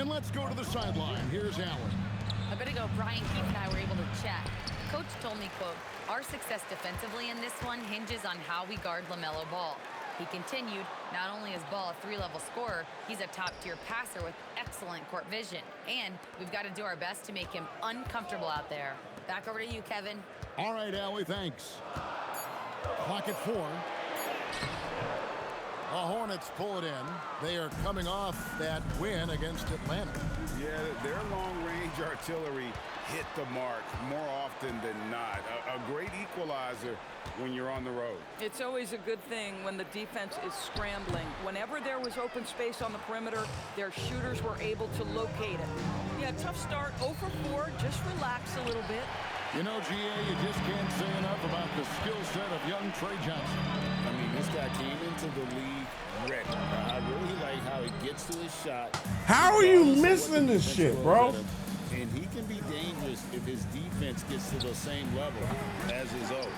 And let's go to the sideline. Here's Allen. A bit ago, Brian Keefe and I were able to chat. Coach told me, quote, "Our success defensively in this one hinges on how we guard LaMelo Ball." He continued, not only is Ball a three-level scorer, he's a top-tier passer with excellent court vision. And we've got to do our best to make him uncomfortable out there. Back over to you, Kevin. All right, Allie, thanks. Clock at 4. The Hornets pull it in. They are coming off that win against Atlanta. Yeah, their long-range artillery hit the mark more often than not. A great equalizer when you're on the road. It's always a good thing when the defense is scrambling. Whenever there was open space on the perimeter, their shooters were able to locate it. Yeah, tough start, 0 for 4. Just relax a little bit. You know, GA, you just can't say enough about the skill set of young Trey Johnson. I mean, this guy came into the league ready. I really like how he gets to his shot. How are you missing this shit, bro? And he can be dangerous if his defense gets to the same level as his own.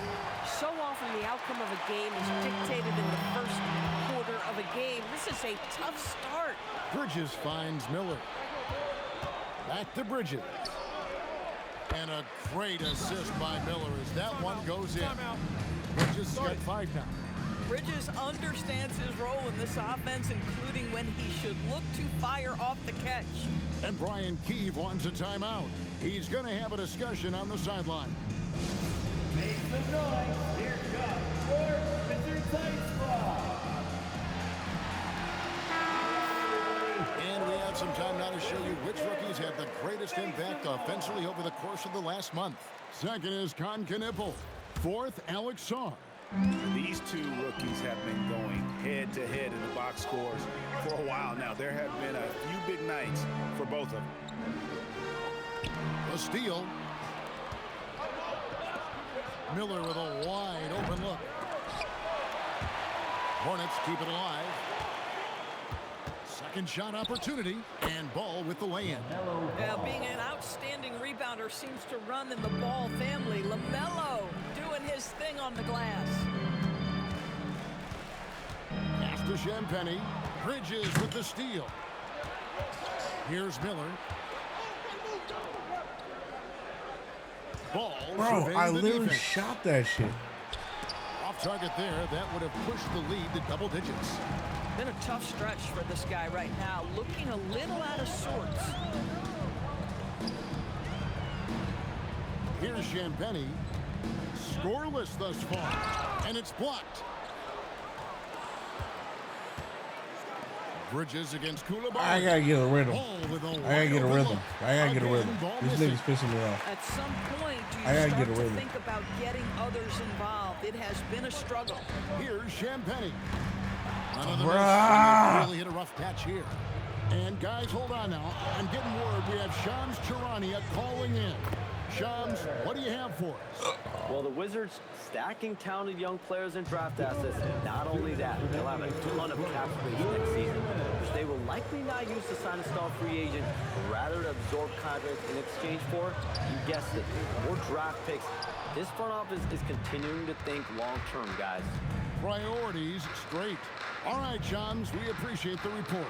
So often the outcome of a game is dictated in the first quarter of a game. This is a tough start. Bridges finds Miller. Back to Bridges. And a great assist by Miller as that one goes in. Bridges got 5 now. Bridges understands his role in this offense, including when he should look to fire off the catch. And Brian Keefe wants a timeout. He's going to have a discussion on the sideline. Make some noise. Here comes your Wizards Ice Squad. And we have some time now to show you which rookies had the greatest impact offensively over the course of the last month. Second is Con Knipple. Fourth, Alex Sarr. These two rookies have been going head-to-head in the box scores for a while now. There have been a few big nights for both of them. A steal. Miller with a wide open look. Hornets keep it alive. Second shot opportunity, and Ball with the lay-in. Yeah, being an outstanding rebounder seems to run in the Ball family. LaMelo doing his thing on the glass. Pass to Champagnie. Bridges with the steal. Here's Miller. Ball. Bro, I literally defense. shot that shit. Off target there. That would have pushed the lead to double digits. Been a tough stretch for this guy right now, looking a little out of sorts. Here's Champagnie. Scoreless thus far, and it's blocked. Bridges against Koulibaly. I gotta get a rhythm. I gotta get a rhythm. This nigga's pissing me off. At some point, do I you gotta get start a to rhythm. think about getting others involved? It has been a struggle. Here's Champagnie. Another Bruh. miss. Really hit a rough patch here. And guys, hold on now. I'm getting word we have Shams Charania calling in. Shams, what do you have for us? Well, the Wizards stacking talented young players and draft assets. Not only that, they'll have a ton of cap space next season, which they will likely not use to sign a star free agent, but rather to absorb contracts in exchange for, you guessed it, more draft picks. This front office is continuing to think long-term, guys. Priorities straight. All right, Shams, we appreciate the report.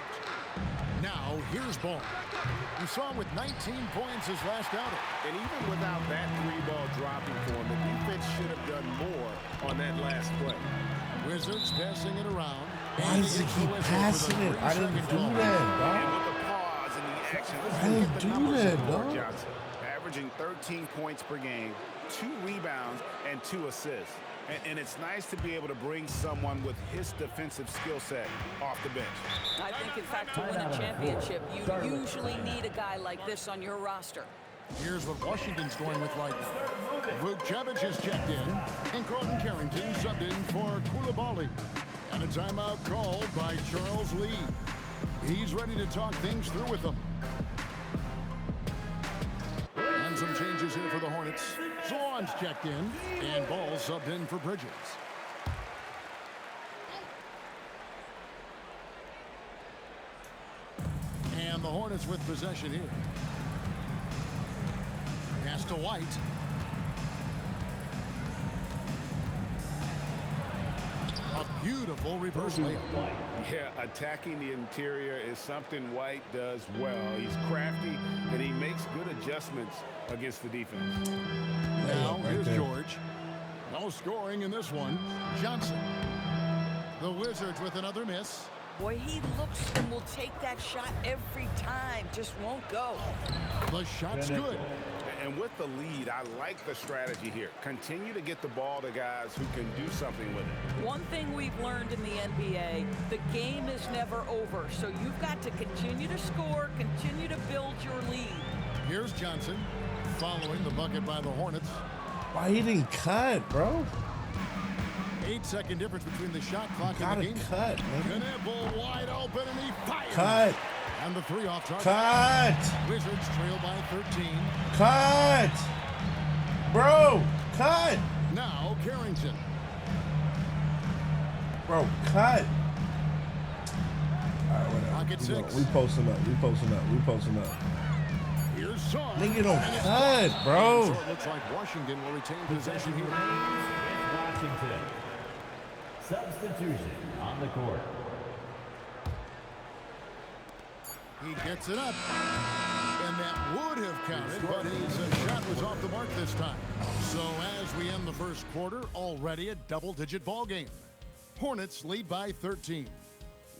Now, here's Ball. We saw him with 19 points his last outing. And even without that 3-ball dropping for him, the defense should have done more on that last play. Wizards passing it around. Why does he keep passing it? I didn't do that, And dog. with the pause and the action, let's I didn't look at the do numbers that, of Ward dog. Johnson, averaging 13 points per game, 2 rebounds, and 2 assists. And it's nice to be able to bring someone with his defensive skill set off the bench. I think, in fact, to win a championship, you usually need a guy like this on your roster. Here's what Washington's going with right now. Vucevic has checked in, and Carlton Carrington subbed in for Koulibaly. And a timeout called by Charles Lee. He's ready to talk things through with them. And some changes here for the Hornets. Sloan's checked in, and Ball subbed in for Bridges. And the Hornets with possession here. Pass to White. A beautiful reverse layup. Yeah, attacking the interior is something White does well. He's crafty, and he makes good adjustments against the defense. Now, here's George. No scoring in this one. Johnson. The Wizards with another miss. Boy, he looks and will take that shot every time. Just won't go. The shot's good. And with the lead, I like the strategy here. Continue to get the ball to guys who can do something with it. One thing we've learned in the NBA, the game is never over. So you've got to continue to score, continue to build your lead. Here's Johnson following the bucket by the Hornets. Why he didn't cut, bro? 8-second difference between the shot clock Gotta and the game. cut, man. Knipple wide open, and he fires. Cut. And the three off target. Cut. Wizards trail by 13. Cut. Bro, cut. Now Carrington. Bro, cut. All right, whatever. Pocket six. We posting up. We posting up. We posting up. Here's Saw. Nigga don't And it's cut, caught. bro. So it looks like Washington will retain possession here. Washington. Substitution on the court. He gets it up. And that would have counted, but his shot was off the mark this time. So as we end the first quarter, already a double-digit ball game. Hornets lead by 13.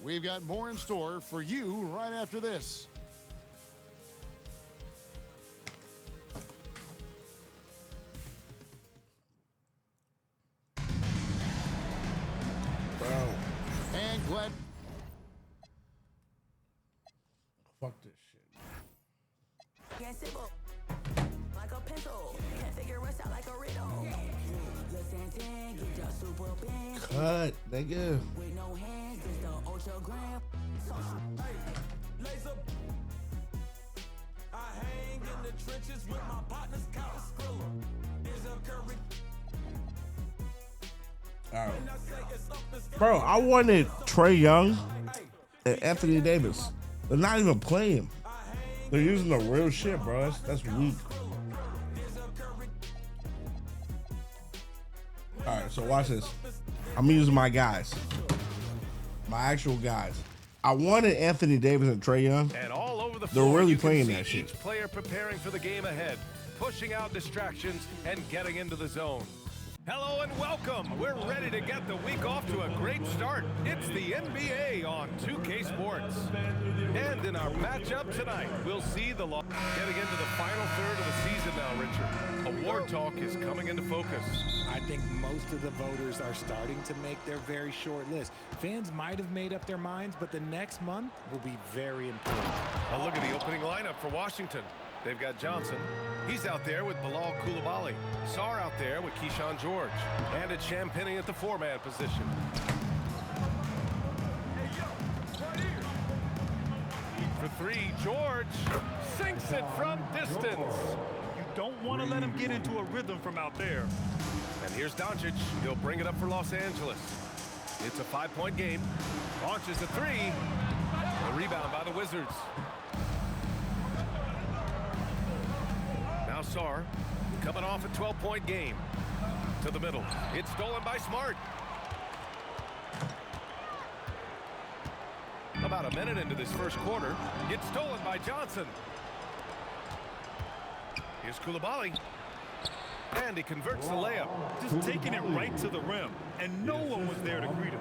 We've got more in store for you right after this. Bro, And Glad. fuck this shit. Can't simple like a pencil. Can't figure us out like a riddle. Just Santan, get your super band. Cut, nigga. With no hands, just the ultra gram. Laser. I hang in the trenches with my partners, count the skrilla. Here's a curry. All right. Bro, I wanted Trae Young and Anthony Davis. They're not even playing. They're using the real shit, bro. That's weak. All right, so watch this. I'm using my guys. My actual guys. I wanted Anthony Davis and Trae Young. And all over the They're floor, really you can playing see that shit. each player preparing for the game ahead, pushing out distractions and getting into the zone. Hello and welcome. We're ready to get the week off to a great start. It's the NBA on 2K Sports. And in our matchup tonight, we'll see the getting into the final third of the season now, Richard. Award talk is coming into focus. I think most of the voters are starting to make their very short list. Fans might have made up their minds, but the next month will be very important. A look at the opening lineup for Washington. They've got Johnson. He's out there with Bilal Coulibaly. Sarr out there with Keyshawn George. And it's Champagnie at the four-man position. For three, George sinks it from distance. You don't want to let him get into a rhythm from out there. And here's Doncic. He'll bring it up for Los Angeles. It's a 5-point game. Launches a three. The rebound by the Wizards. Now Sarr coming off a 12-point game. To the middle. It's stolen by Smart. About a minute into this first quarter. It's stolen by Johnson. Here's Coulibaly. And he converts the layup. Just taking it right to the rim, and no one was there to greet him.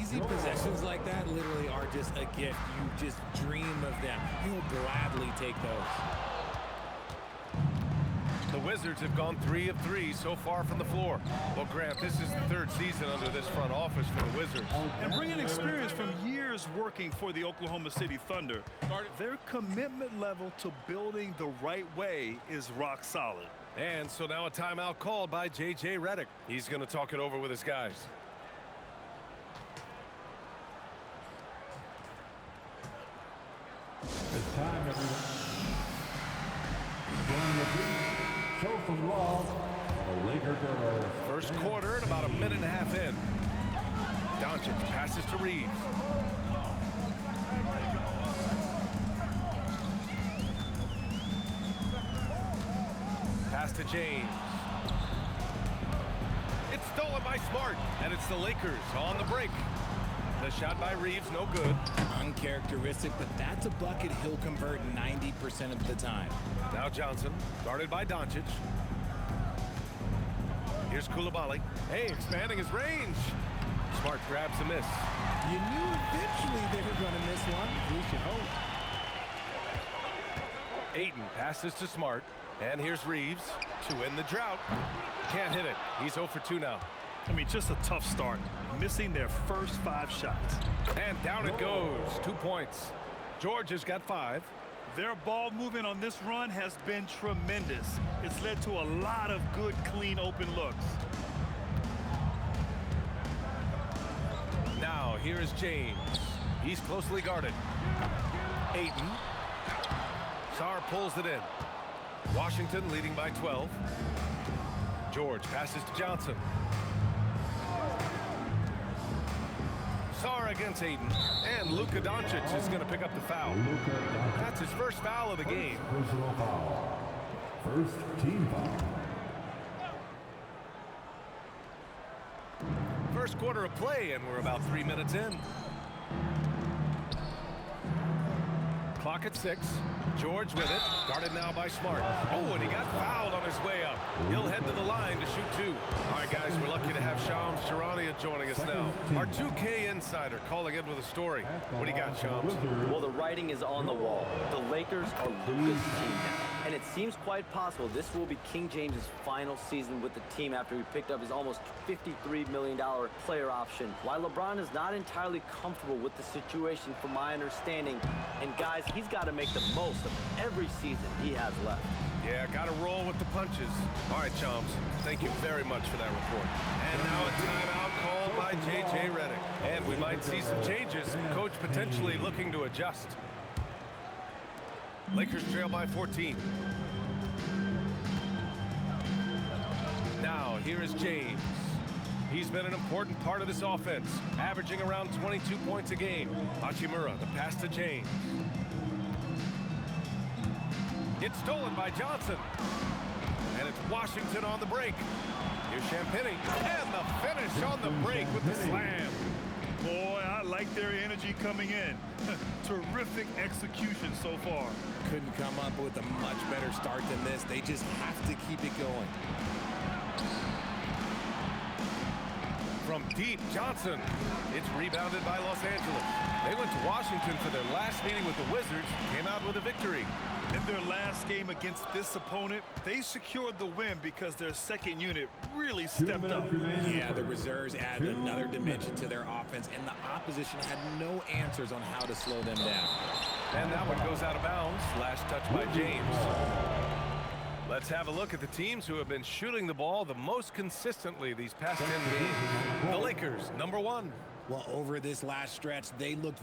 Easy possessions like that literally are just a gift. You just dream of them. You'll gladly take those. The Wizards have gone 3 of 3 so far from the floor. Well, Grant, this is the third season under this front office for the Wizards. And bringing experience from years working for the Oklahoma City Thunder, their commitment level to building the right way is rock solid. And so now a timeout called by J.J. Redick. He's going to talk it over with his guys. It's time, everyone. Join the beat. Show from Law. The Laker girls. First quarter and about a minute and a half in. Doncic passes to Reeves. Pass to James. It's stolen by Smart, and it's the Lakers on the break. The shot by Reeves, no good. Uncharacteristic, but that's a bucket he'll convert 90% of the time. Now Johnson, guarded by Doncic. Here's Koulibaly. Hey, expanding his range. Smart grabs a miss. You knew eventually they were going to miss one. At least you hope. Ayton passes to Smart. And here's Reeves to end the drought. Can't hit it. He's 0 for 2 now. I mean, just a tough start. Missing their first 5 shots. And down it goes. 2 points. George has got 5. Their ball movement on this run has been tremendous. It's led to a lot of good, clean, open looks. Now, here is James. He's closely guarded. Ayton. Sarr pulls it in. Washington leading by 12. George passes to Johnson. Sarr against Ayton. And Luka Doncic is going to pick up the foul. That's his first foul of the game. Personal foul. First team foul. First quarter of play, and we're about 3 minutes in. Clock at 6. George with it. Guarded now by Smart. Oh, and he got fouled on his way up. He'll head to the line to shoot 2. All right, guys, we're lucky to have Shams Charania joining us now. Our 2K insider calling in with a story. What do you got, Shams? Well, the writing is on the wall. The Lakers are Luka's team now. And it seems quite possible this will be King James's final season with the team after he picked up his almost $53 million player option. While LeBron is not entirely comfortable with the situation from my understanding, and guys, he's got to make the most of every season he has left. Yeah, got to roll with the punches. All right, Chums, thank you very much for that report. And now a timeout called by J.J. Redick. And we might see some changes. Coach potentially looking to adjust. Lakers trail by 14. Now, here is James. He's been an important part of this offense, averaging around 22 points a game. Hachimura, the pass to James. It's stolen by Johnson. And it's Washington on the break. Here's Champagnie. And the finish on the break with the slam. Boy, I like their energy coming in. Terrific execution so far. Couldn't come up with a much better start than this. They just have to keep it going. From deep, Johnson. It's rebounded by Los Angeles. They went to Washington for their last meeting with the Wizards, came out with a victory. In their last game against this opponent, they secured the win because their second unit really stepped up. Yeah, the reserves added another dimension to their offense, and the opposition had no answers on how to slow them down. And that one goes out of bounds. Last touch by James. Let's have a look at the teams who have been shooting the ball the most consistently these past 10 games. The Lakers, number 1. Well, over this last stretch, they looked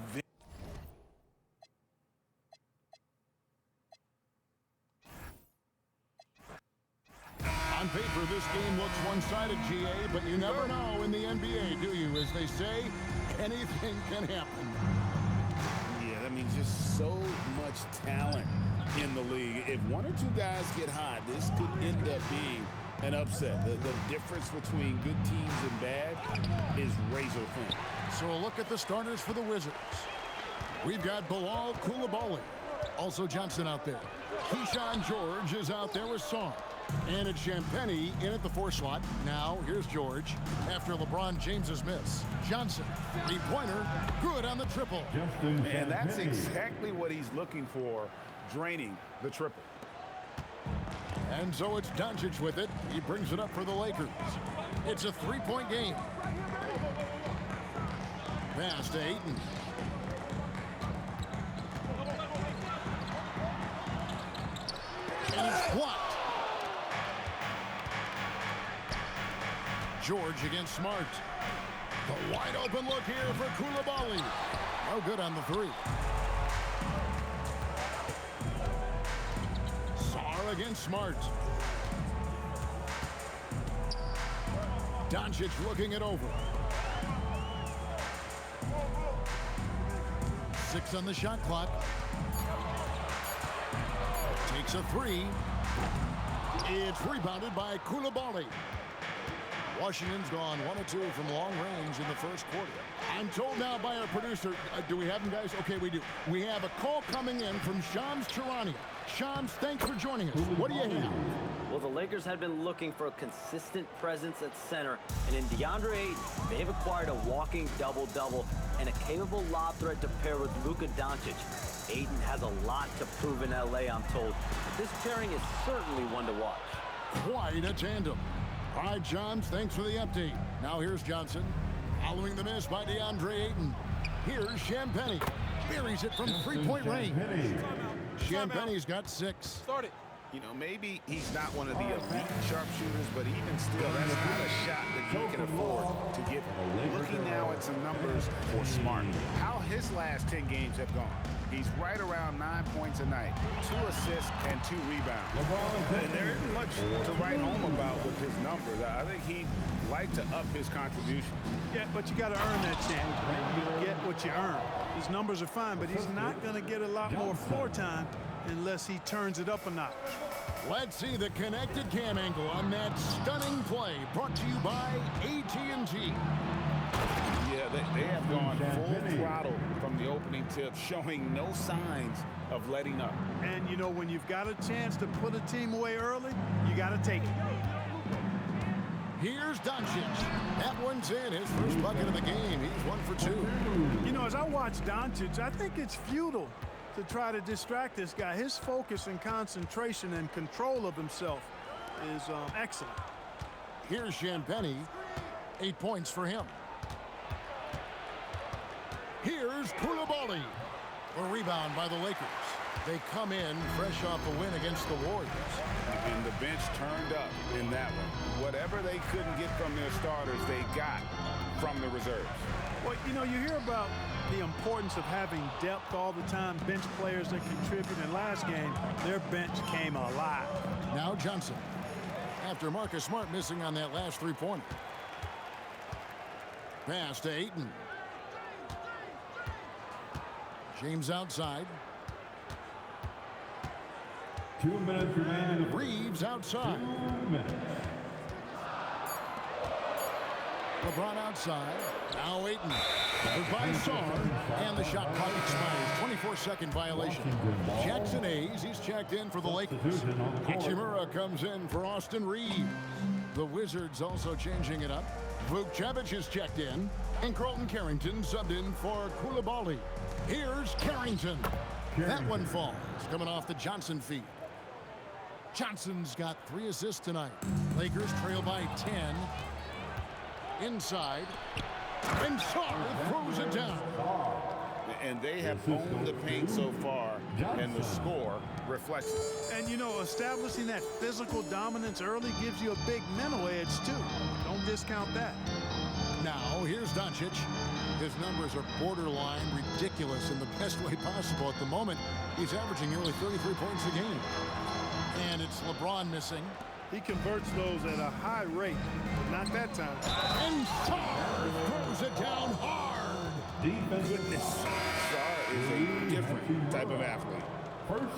On paper, this game looks one-sided, GA, but you never know in the NBA, do you? As they say, anything can happen. Yeah, that means just so much talent in the league. If one or two guys get hot, this could end up being an upset. The difference between good teams and bad is razor thin. So a look at the starters for the Wizards. We've got Bilal Coulibaly. Also Johnson out there. Keyshawn George is out there with Sarr. And it's Champagnie in at the 4 slot. Now, here's George after LeBron James's miss. Johnson, three-pointer, good on the triple. And that's exactly what he's looking for, draining the triple. And so it's Doncic with it. He brings it up for the Lakers. It's a 3-point game. Pass to Ayton. And it's blocked. George against Smart. The wide open look here for Coulibaly. No good on the 3. Sarr against Smart. Doncic looking it over. 6 on the shot clock. Takes a 3. It's rebounded by Coulibaly. Washington's gone 1 of 2 from long range in the first quarter. I'm told now by our producer, do we have him, guys? Okay, we do. We have a call coming in from Shams Charania. Shams, thanks for joining us. What do you have? Well, the Lakers had been looking for a consistent presence at center, and in DeAndre Ayton, they've acquired a walking double-double and a capable lob threat to pair with Luka Doncic. Ayton has a lot to prove in LA, I'm told, but this pairing is certainly one to watch. Quite a tandem. All right, Johns, thanks for the update. Now here's Johnson. Following the miss by DeAndre Ayton. Here's Champagnie. Buries it from three-point range. Champagnie's got 6. Start it. You know, maybe he's not one of the elite sharpshooters, but even still, that's not a shot that he can afford to give. Looking now at some numbers for Smart, how his last 10 games have gone. He's right around 9 points a night, 2 assists and 2 rebounds. And there isn't much to write home about with his numbers. I think he'd like to up his contribution. Yeah, but you got to earn that chance. You get what you earn. His numbers are fine, but he's not going to get a lot more floor time unless he turns it up a notch. Let's see the connected cam angle on that stunning play, brought to you by AT&T. Yeah, they have gone full throttle from the opening tip, showing no signs of letting up. And, you know, when you've got a chance to put a team away early, you got to take it. Here's Doncic. That one's in. His first bucket of the game. He's 1 for 2. You know, as I watch Doncic, I think it's futile to try to distract this guy. His focus and concentration and control of himself is excellent. Here's Champagnie. 8 points for him. Here's Koulibaly. A rebound by the Lakers. They come in fresh off a win against the Warriors. And the bench turned up in that one. Whatever they couldn't get from their starters, they got from the reserves. Well, you know, you hear about the importance of having depth all the time, bench players that contribute. In last game, their bench came alive. Now Johnson. After Marcus Smart missing on that last three-pointer. Pass to Ayton. James outside. 2 minutes remaining. Reeves outside. 2 minutes. LeBron outside. Now Ayton. Goodbye, Sarr. And the shot clock expires. 24-second violation. Jackson Hayes, he's checked in for the Lakers. Hachimura comes in for Austin Reeves. The Wizards also changing it up. Vukcevic is checked in. And Carlton Carrington subbed in for Koulibaly. Here's Carrington. That one falls. Coming off the Johnson feed. Johnson's got 3 assists tonight. Lakers trail by 10. Inside. And Sarr throws it down. And they have owned the paint so far, and the score reflects it. And, you know, establishing that physical dominance early gives you a big mental edge, too. Don't discount that. Now, here's Doncic. His numbers are borderline ridiculous in the best way possible at the moment. He's averaging nearly 33 points a game. And it's LeBron missing. He converts those at a high rate, but not that time. And Sarr throws it down hard. Goodness, Sarr is a different type of athlete.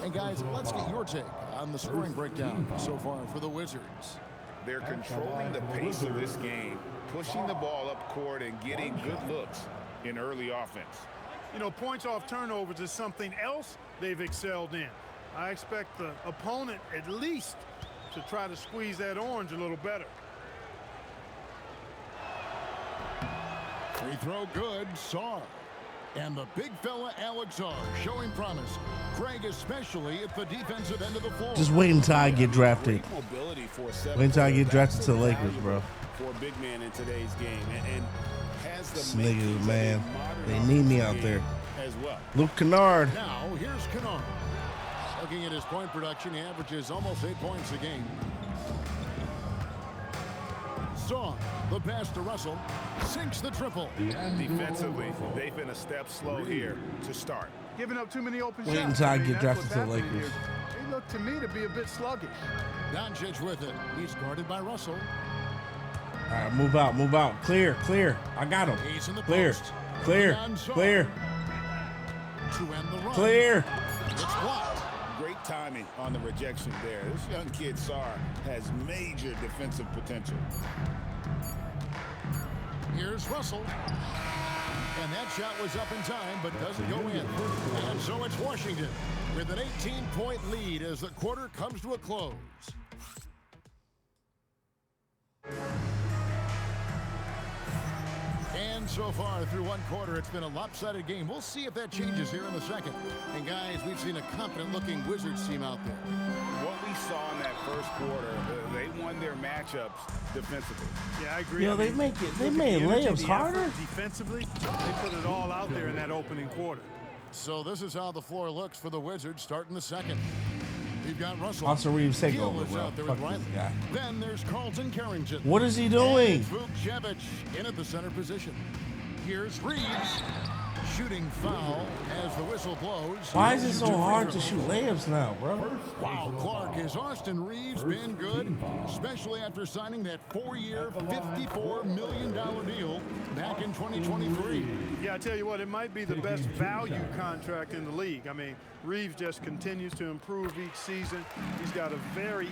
And guys, let's get your take on the scoring breakdown so far for the Wizards. They're controlling the pace of this game, pushing the ball up court and getting good looks in early offense. You know, points off turnovers is something else they've excelled in. I expect the opponent at least to try to squeeze that orange a little better. Free throw good, Sarr. And the big fella Alex Sarr showing promise. Craig especially at the defensive end of the floor. Just wait until I get drafted. Wait until I get drafted to the Lakers, bro. For a big man in today's game, and has the niggas, man, they need me out there. As well. Luke Kennard. Now here's Kennard. Looking at his point production, he averages almost 8 points a game. Sarr, the pass to Russell, sinks the triple. Defensively, they've been a step slow here to start. Giving up too many open Wait shots. until I get that's drafted what's to the happening Lakers. here. They look to me to be a bit sluggish. Doncic with it. He's guarded by Russell. All right, move out, move out. Clear, clear. I got him. He's in the Clear, post. clear, clear, To end the run. clear. It's blocked. Great timing on the rejection there. This young kid, Sarr, has major defensive potential. Here's Russell. And that shot was up in time, but doesn't go in. And so it's Washington with an 18-point lead as the quarter comes to a close. And so far through one quarter, it's been a lopsided game. We'll see if that changes here in the second. And guys, we've seen a confident-looking Wizards team out there. What we saw in that first quarter, they won their matchups defensively. Yeah, I agree. Yo, they made layups harder. Defensively, they put it all out there in that opening quarter. So this is how the floor looks for the Wizards starting the second. We've got Russell. Austin Reeves take Gill over, is bro. out there Fuck with Riley. this guy. Then there's Carlton Carrington. What is he doing? And Vukcevic in at the center position. Here's Reeves. Shooting foul as the whistle blows. Why is it so hard to shoot layups now, bro? Wow, Clark, has Austin Reeves been good? Especially after signing that 4-year, $54 million deal back in 2023. Yeah, I tell you what, it might be the best value contract in the league. I mean, Reeves just continues to improve each season. He's got a very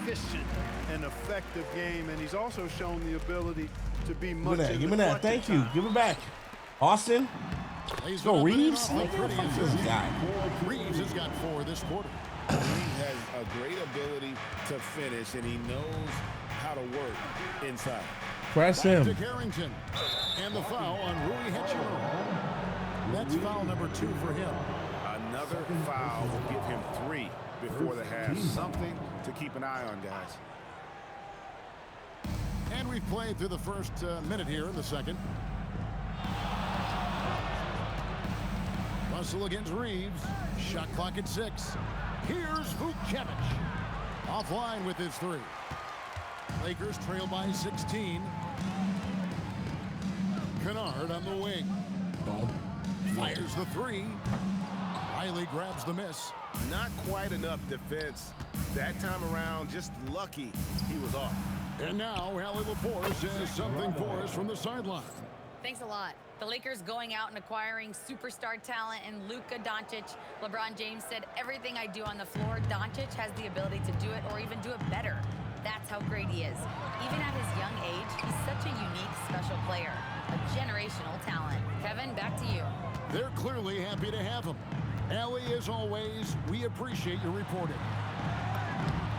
efficient and effective game, and he's also shown the ability to be much. Give me that. Thank you. Give it back. Austin. Let's go, Reeves. Fuck this guy. Reeves has got 4 this quarter. Reeves has a great ability to finish, and he knows how to work inside. Press Back him. to Carrington. And the foul on Rui Hachimura. That's foul number 2 for him. Another foul will give him 3 before the half. Something to keep an eye on, guys. And we've played through the first minute here in the second. Russell against Reeves. Shot clock at 6. Here's Vukcevic. Offline with his 3. Lakers trail by 16. Kennard on the wing. Fires the 3. Riley grabs the miss. Not quite enough defense that time around. Just lucky he was off. And now Allie LaForce has something for us from the sideline. Thanks a lot. The Lakers going out and acquiring superstar talent in Luka Doncic. LeBron James said, everything I do on the floor, Doncic has the ability to do it or even do it better. That's how great he is. Even at his young age, he's such a unique, special player. A generational talent. Kevin, back to you. They're clearly happy to have him. Allie, as always, we appreciate your reporting.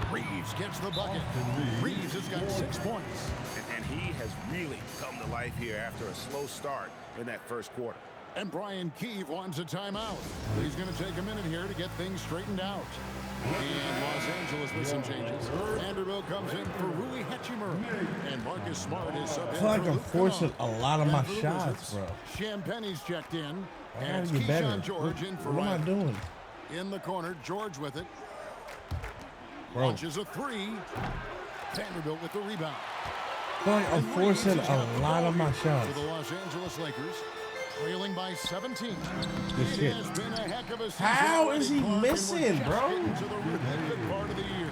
Reeves gets the bucket. Reeves has got 6 points. And he has really come to life here after a slow start in that first quarter. And Brian Keefe wants a timeout. He's going to take a minute here to get things straightened out. And Los Angeles with some changes. Vanderbilt comes in for Rui Hachimura. And Marcus Smart is subbed in. I feel like for I'm Luke forcing Kennard. a lot of my And for the shots, Wizards, bro. Champagne's checked in. I And it's gotta get better. Keyshawn George in for What am I Riley. doing? In the corner, George with it. Bro. Launches a 3. Vanderbilt with the rebound. I feel like I'm forcing a lot of my shots. For the Los Angeles Lakers, trailing by 17. Good It shit. has been a heck of a season. How is he Clark, and we're missing, just bro? getting to the really good part of the year.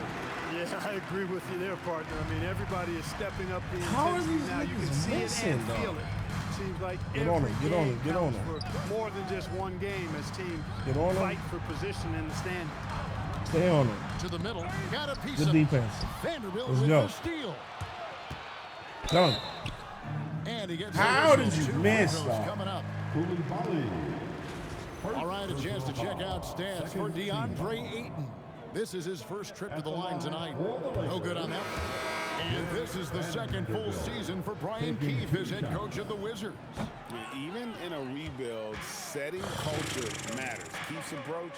Yeah, I agree with you there, partner. I mean, everybody is stepping up the How are intensity these now. You can niggas see it missing, and though? feel it. Seems like Get on every it, get on game it, get on counts for more than just one game as teams Get on it. fight for position in the standings. Stay on it. To the middle, got a piece Good of defense. Vanderbilt Let's with go. the steal. Dunk. And he gets How the did you 2 miss free throws that? coming up. All right, a chance to check out stats for DeAndre Ayton. This is his first trip to the line tonight. No good on that. And this is the second full season for Brian Keefe as head coach of the Wizards. Even in a rebuild, setting culture matters. Keeps approach,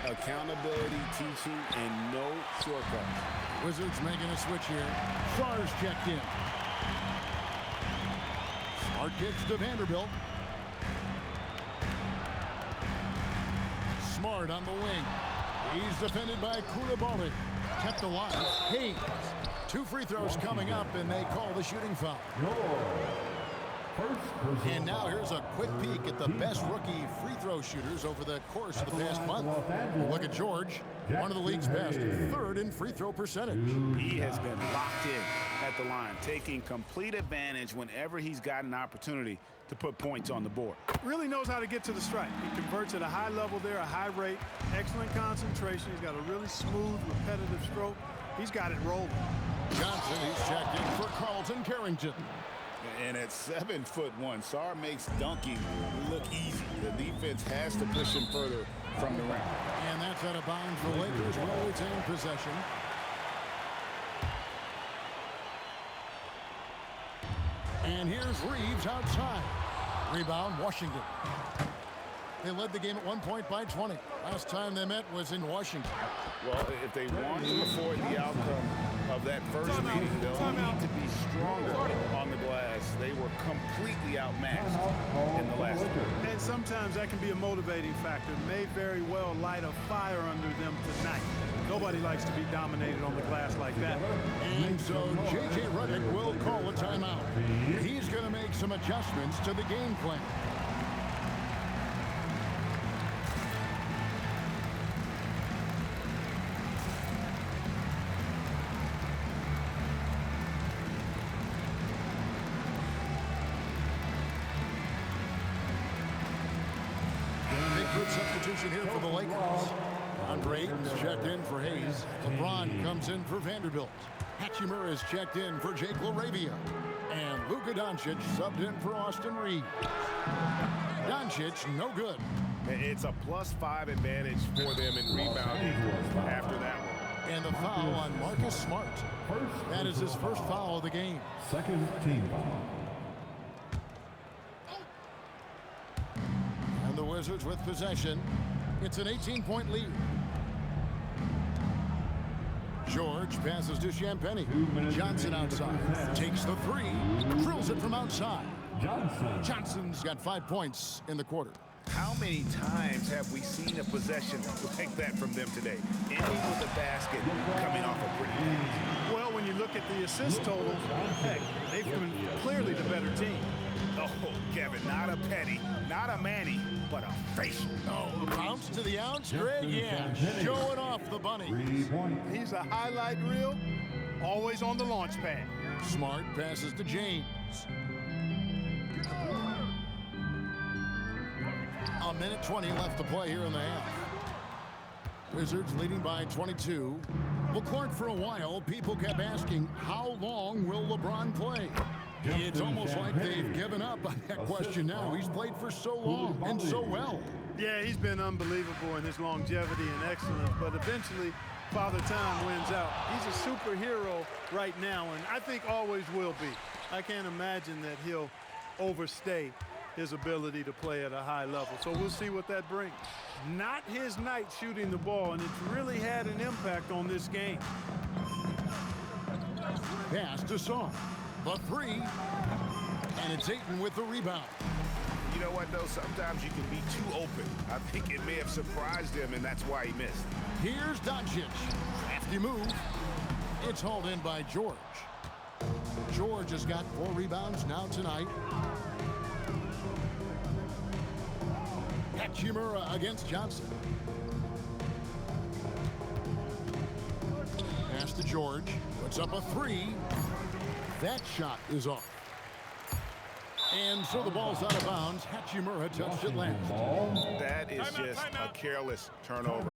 accountability, teaching, and no shortcuts. Wizards making a switch here. Sarge checked in. Smart kicks to Vanderbilt. Smart on the wing. He's defended by Koulibaly. Kept alive. Hayes. 2 free throws coming up, and they call the shooting foul. And now here's a quick peek at the best rookie free throw shooters over the course of the past month. Look at George, one of the league's best, 3rd in free throw percentage. He has been locked in at the line, taking complete advantage whenever he's got an opportunity to put points on the board. Really knows how to get to the stripe. He converts at a high level there, a high rate, excellent concentration. He's got a really smooth, repetitive stroke. He's got it rolling. Johnson, he's checked in for Carlton Carrington. And at 7'1", Sarr makes dunking look easy. The defense has to push him further from the rim. And that's out of bounds. The Lakers will retain possession. And here's Reeves outside. Rebound, Washington. They led the game at 1 point by 20. Last time they met was in Washington. Well, if they want to avoid the outcome of that first meeting, they'll need to be stronger on the glass. They were completely outmatched in the last game. And sometimes that can be a motivating factor. May very well light a fire under them tonight. Nobody likes to be dominated on the glass like that. And so J.J. Redick will call a timeout. He's going to make some adjustments to the game plan. Good substitution here for the Lakers. Andre Ayton's checked in for Hayes. LeBron comes in for Vanderbilt. Hachimura is checked in for Jake LaRavia. And Luka Doncic subbed in for Austin Reeves. Doncic, no good. It's a +5 advantage for them in rebounding after that one. And the foul on Marcus Smart. That is his first foul of the game. Second team foul. And the Wizards with possession. It's an 18-point lead. George passes to Champagnie. Johnson outside. Takes the three. Drills it from outside. Johnson's got 5 points in the quarter. How many times have we seen a possession like that from them today? Ending with a basket coming off a pretty pass. Well, when you look at the assist totals, heck, they've been clearly the better team. Oh, Kevin, not a penny, not a Manny, but a facial. Oh, bounce to the ounce. Greg, yeah, showing off the bunny. He's a highlight reel, always on the launch pad. Smart passes to James. A minute 20 left to play here in the half. Wizards leading by 22. Well, Clark, for a while, people kept asking, how long will LeBron play? It's almost like they've given up on that question now. He's played for so long and so well. Yeah, he's been unbelievable in his longevity and excellence, but eventually Father Time wins out. He's a superhero right now, and I think always will be. I can't imagine that he'll overstay his ability to play at a high level. So we'll see what that brings. Not his night shooting the ball, and it's really had an impact on this game. Pass to Sarr. The three, and it's Ayton with the rebound. You know what, though? Sometimes you can be too open. I think it may have surprised him, and that's why he missed. Here's Doncic. Crafty move. It's hauled in by George. George has got 4 rebounds now tonight. Hachimura against Johnson. Pass to George. Puts up a 3. That shot is off. And so the ball's out of bounds. Hachimura touched it last. That is just a careless turnover.